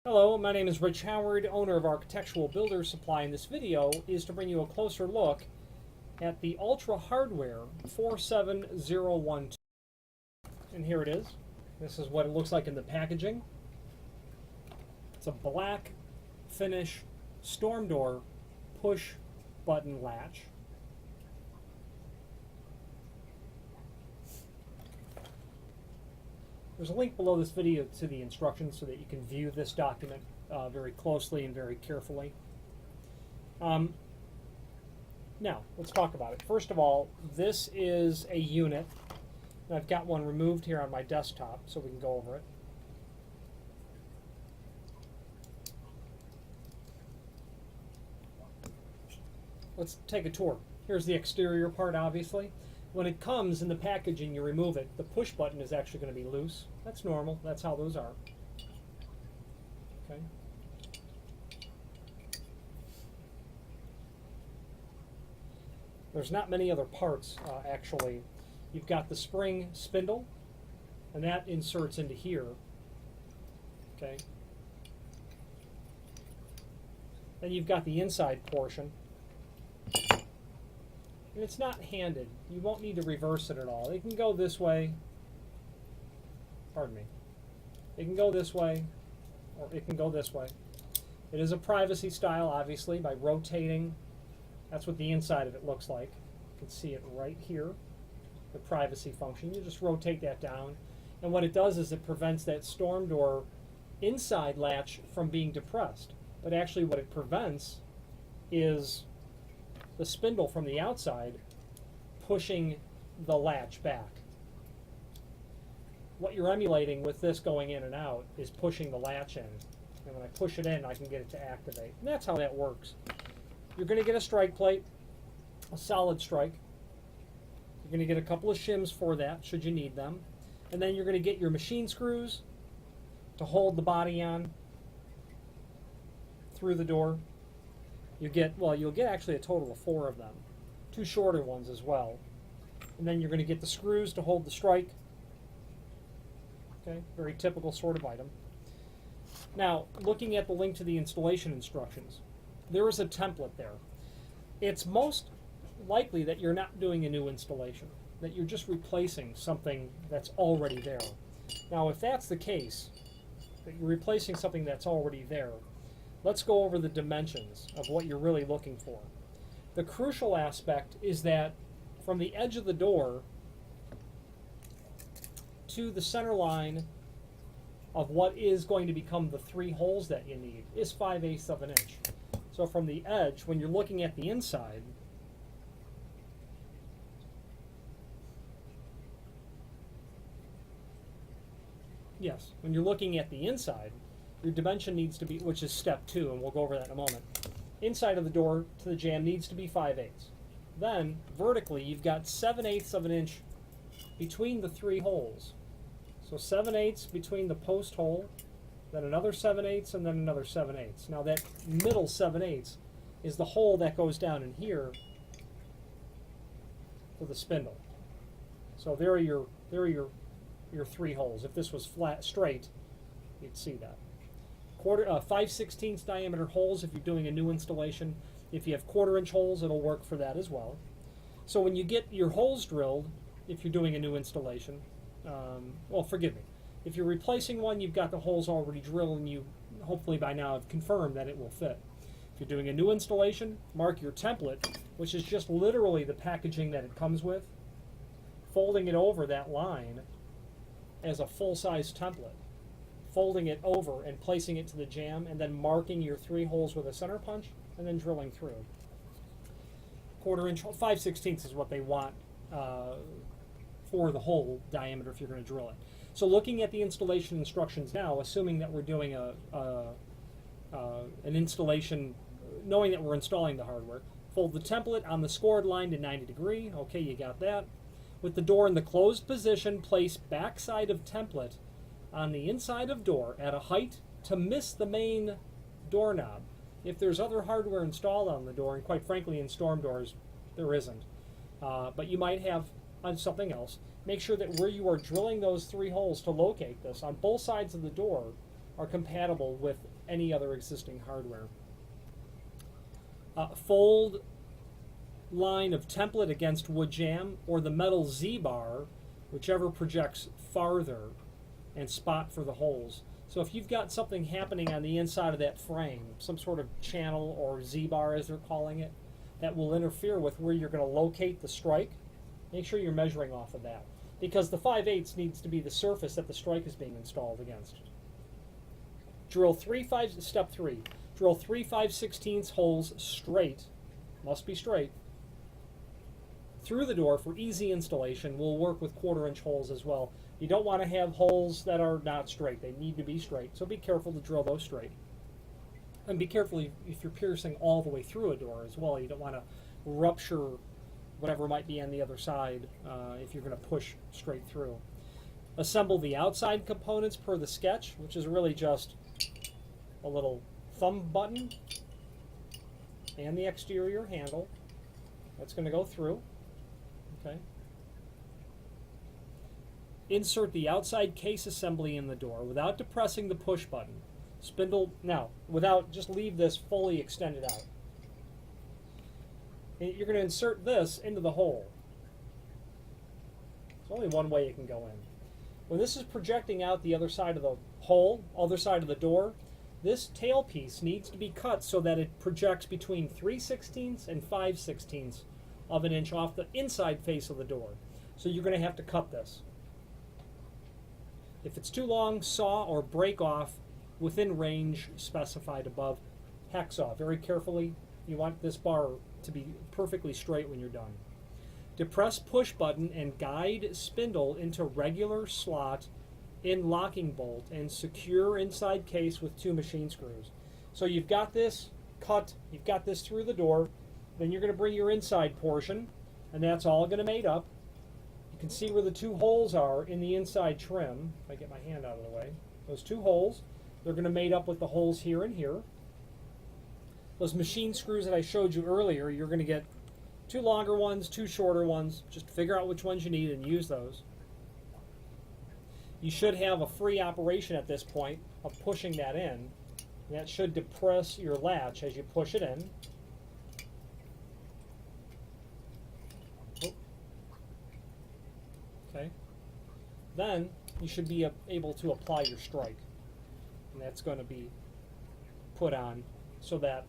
Hello, my name is Rich Howard, owner of Architectural Builders Supply, and this video is to bring you a closer look at the Ultra Hardware 47012. And here it is. This is what it looks like in the packaging. It's a black finish storm door push button latch. There's a link below this video to the instructions so that you can view this document very closely and very carefully. Now, let's talk about it. First of all, this is a unit. And I've got one removed here on my desktop so we can go over it. Let's take a tour. Here's the exterior part, obviously. When it comes in the packaging, you remove it. The push button is actually going to be loose. That's normal. That's how those are. Okay. There's not many other parts, actually. You've got the spring spindle, and that inserts into here. Okay. Then you've got the inside portion. And it's not handed. You won't need to reverse it at all. It can go this way. Pardon me. It can go this way, or it can go this way. It is a privacy style, obviously, by rotating. That's what the inside of it looks like. You can see it right here, the privacy function. You just rotate that down. And what it does is it prevents that storm door inside latch from being depressed. But actually what it prevents is the spindle from the outside pushing the latch back. What you're emulating with this going in and out is pushing the latch in. And when I push it in, I can get it to activate. And that's how that works. You're going to get a strike plate, a solid strike. You're going to get a couple of shims for that, should you need them. And then you're going to get your machine screws to hold the body on through the door. You'll get actually a total of 4 of them, 2 shorter ones as well. And then you're going to get the screws to hold the strike. Okay, very typical sort of item. Now, looking at the link to the installation instructions, there is a template there. It's most likely that you're not doing a new installation, that you're just replacing something that's already there. Now, if that's the case, that you're replacing something that's already there, let's go over the dimensions of what you're really looking for. The crucial aspect is that from the edge of the door to the center line of what is going to become the 3 holes that you need is 5/8 of an inch. So from the edge, when you're looking at the inside, when you're looking at the inside, your dimension needs to be, which is step 2, and we'll go over that in a moment. Inside of the door to the jamb needs to be 5/8. Then, vertically, you've got 7/8 of an inch between the 3 holes. So 7/8 between the post hole, then another 7/8, and then another 7/8. Now that middle 7/8 is the hole that goes down in here for the spindle. So there are your 3 holes. If this was flat, straight, you'd see that. 5/16 diameter holes if you're doing a new installation. If you have 1/4 inch holes, it'll work for that as well. So when you get your holes drilled, if you're doing a new installation, forgive me, if you're replacing one, you've got the holes already drilled and you hopefully by now have confirmed that it will fit. If you're doing a new installation, mark your template, which is just literally the packaging that it comes with, folding it over that line as a full-size template, folding it over and placing it to the jamb, and then marking your 3 holes with a center punch, and then drilling through. 1/4 inch, 5/16 is what they want for the hole diameter if you're going to drill it. So looking at the installation instructions now, assuming that we're doing an installation, knowing that we're installing the hardware, fold the template on the scored line to 90°. Okay, you got that. With the door in the closed position, place backside of template on the inside of door at a height to miss the main doorknob. If there's other hardware installed on the door, and quite frankly in storm doors there isn't, but you might have on something else, make sure that where you are drilling those 3 holes to locate this, on both sides of the door, are compatible with any other existing hardware. Fold line of template against wood jamb or the metal Z-bar, whichever projects farther, and spot for the holes. So if you've got something happening on the inside of that frame, some sort of channel or Z-bar as they're calling it, that will interfere with where you're going to locate the strike, make sure you're measuring off of that. Because the 5/8 needs to be the surface that the strike is being installed against. Drill step 3. Drill 3 5/16 holes straight, must be straight, through the door for easy installation. We'll work with 1/4-inch holes as well. You don't want to have holes that are not straight. They need to be straight, so be careful to drill those straight. And be careful if you're piercing all the way through a door as well. You don't want to rupture whatever might be on the other side if you're going to push straight through. Assemble the outside components per the sketch, which is really just a little thumb button and the exterior handle. That's going to go through. Okay. Insert the outside case assembly in the door without depressing the push button. Spindle, now, just leave this fully extended out. And you're going to insert this into the hole. There's only one way it can go in. When this is projecting out the other side of the hole, other side of the door, this tail piece needs to be cut so that it projects between 3/16 and 5/16 of an inch off the inside face of the door. So you're going to have to cut this. If it's too long, saw or break off within range specified above. Hacksaw very carefully. You want this bar to be perfectly straight when you're done. Depress push button and guide spindle into regular slot in locking bolt and secure inside case with 2 machine screws. So you've got this cut, you've got this through the door, then you're going to bring your inside portion, and that's all going to mate up. You can see where the 2 holes are in the inside trim. If I get my hand out of the way. Those 2 holes, they're going to mate up with the holes here and here. Those machine screws that I showed you earlier, you're going to get 2 longer ones, 2 shorter ones. Just figure out which ones you need and use those. You should have a free operation at this point of pushing that in. That should depress your latch as you push it in. Okay. Then you should be able to apply your strike. And that's going to be put on so that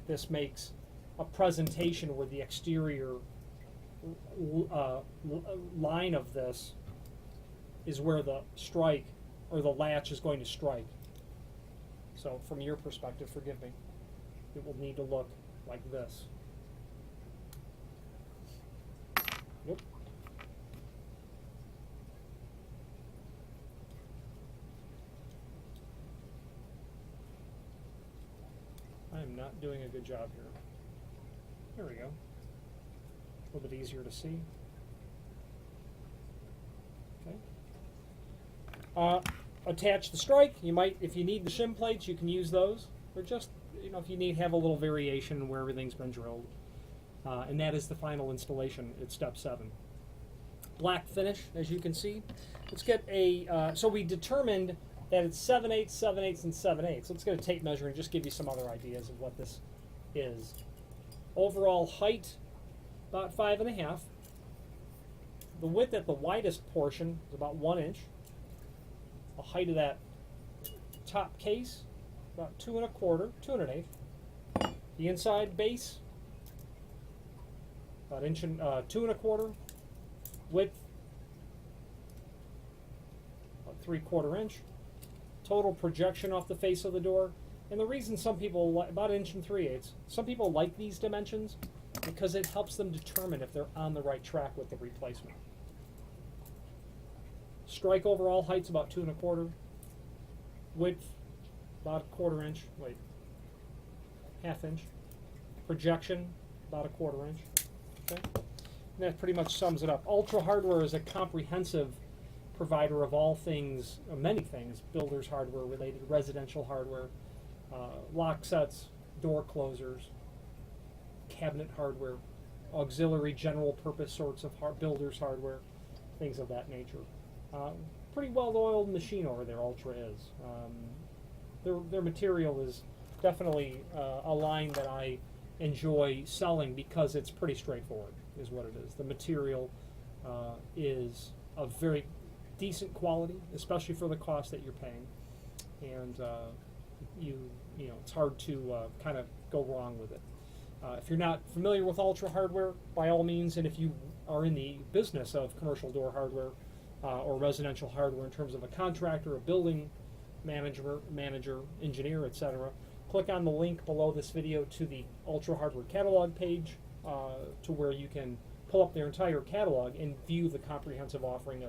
this makes a presentation where the exterior line of this is where the strike or the latch is going to strike. So from your perspective, forgive me, it will need to look like this. Yep. I am not doing a good job here. There we go. A little bit easier to see. Okay. Attach the strike. You might, if you need the shim plates, you can use those. Or just, if you have a little variation where everything's been drilled. And that is the final installation at step 7. Black finish, as you can see. Let's get a, so we determined that it's 7/8, 7/8, and 7/8. Let's get a tape measure and just give you some other ideas of what this is. Overall height, about 5.5. The width at the widest portion is about 1 inch. The height of that top case, about 2 1/4, 2 1/8. The inside base, about 2 1/4. Width, about 3/4 inch. Total projection off the face of the door. And the reason some people, about 1 3/8 inches, some people like these dimensions because it helps them determine if they're on the right track with the replacement. Strike overall height's about 2 1/4. Width, about 1/4 inch. Wait, 1/2 inch. Projection, about 1/4 inch. Okay, and that pretty much sums it up. Ultra Hardware is a comprehensive provider of all things, many things, builders hardware related, residential hardware, lock sets, door closers, cabinet hardware, auxiliary general purpose sorts of builders hardware, things of that nature. Pretty well-oiled machine over there, Ultra is. their material is definitely a line that I enjoy selling because it's pretty straightforward, is what it is. The material is of very decent quality, especially for the cost that you're paying, and you know it's hard to kind of go wrong with it. If you're not familiar with Ultra Hardware, by all means, and if you are in the business of commercial door hardware or residential hardware in terms of a contractor, a building manager, engineer, etc., click on the link below this video to the Ultra Hardware catalog page to where you can pull up their entire catalog and view the comprehensive offering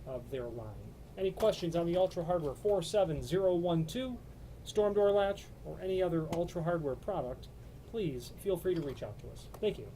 of their line. Any questions on the Ultra Hardware 47012 storm door latch or any other Ultra Hardware product, please feel free to reach out to us. Thank you.